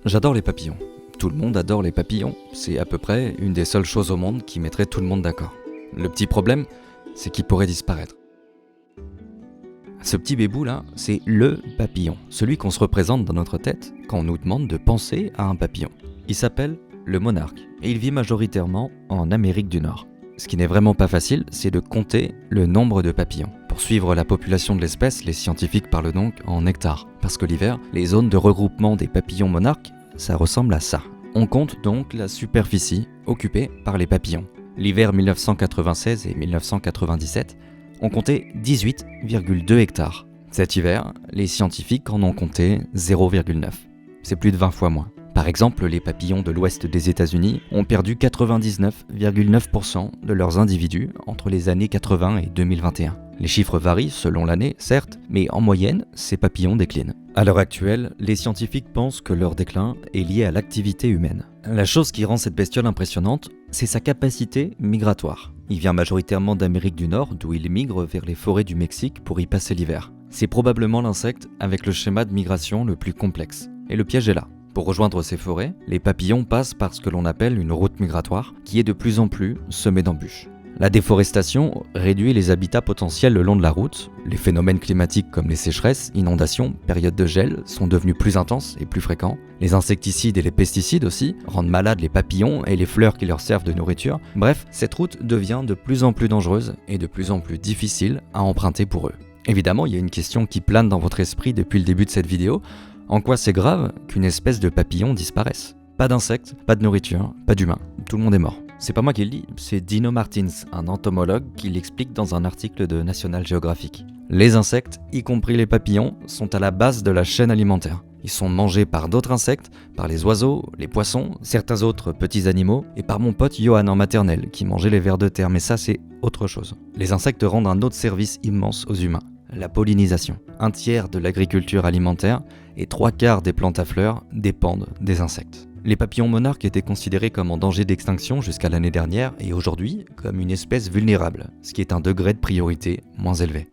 J'adore les papillons. Tout le monde adore les papillons. C'est à peu près une des seules choses au monde qui mettrait tout le monde d'accord. Le petit problème, c'est qu'ils pourraient disparaître. Ce petit bébou là, c'est le papillon, celui qu'on se représente dans notre tête quand on nous demande de penser à un papillon. Il s'appelle le monarque et il vit majoritairement en Amérique du Nord. Ce qui n'est vraiment pas facile, c'est de compter le nombre de papillons. Pour suivre la population de l'espèce, les scientifiques parlent donc en hectares, parce que l'hiver, les zones de regroupement des papillons monarques, ça ressemble à ça. On compte donc la superficie occupée par les papillons. L'hiver 1996 et 1997, on comptait 18,2 hectares. Cet hiver, les scientifiques en ont compté 0,9. C'est plus de 20 fois moins. Par exemple, les papillons de l'ouest des États-Unis ont perdu 99,9% de leurs individus entre les années 80 et 2021. Les chiffres varient selon l'année, certes, mais en moyenne, ces papillons déclinent. À l'heure actuelle, les scientifiques pensent que leur déclin est lié à l'activité humaine. La chose qui rend cette bestiole impressionnante, c'est sa capacité migratoire. Il vient majoritairement d'Amérique du Nord, d'où il migre vers les forêts du Mexique pour y passer l'hiver. C'est probablement l'insecte avec le schéma de migration le plus complexe. Et le piège est là. Pour rejoindre ces forêts, les papillons passent par ce que l'on appelle une route migratoire, qui est de plus en plus semée d'embûches. La déforestation réduit les habitats potentiels le long de la route, les phénomènes climatiques comme les sécheresses, inondations, périodes de gel sont devenus plus intenses et plus fréquents, les insecticides et les pesticides aussi rendent malades les papillons et les fleurs qui leur servent de nourriture. Bref, cette route devient de plus en plus dangereuse et de plus en plus difficile à emprunter pour eux. Évidemment, il y a une question qui plane dans votre esprit depuis le début de cette vidéo. En quoi c'est grave qu'une espèce de papillon disparaisse ? Pas d'insectes, pas de nourriture, pas d'humains, tout le monde est mort. C'est pas moi qui le dis, c'est Dino Martins, un entomologue qui l'explique dans un article de National Geographic. Les insectes, y compris les papillons, sont à la base de la chaîne alimentaire. Ils sont mangés par d'autres insectes, par les oiseaux, les poissons, certains autres petits animaux, et par mon pote Johan en maternelle, qui mangeait les vers de terre, mais ça c'est autre chose. Les insectes rendent un autre service immense aux humains, la pollinisation. Un tiers de l'agriculture alimentaire et 3/4 des plantes à fleurs dépendent des insectes. Les papillons monarques étaient considérés comme en danger d'extinction jusqu'à l'année dernière et aujourd'hui comme une espèce vulnérable, ce qui est un degré de priorité moins élevé.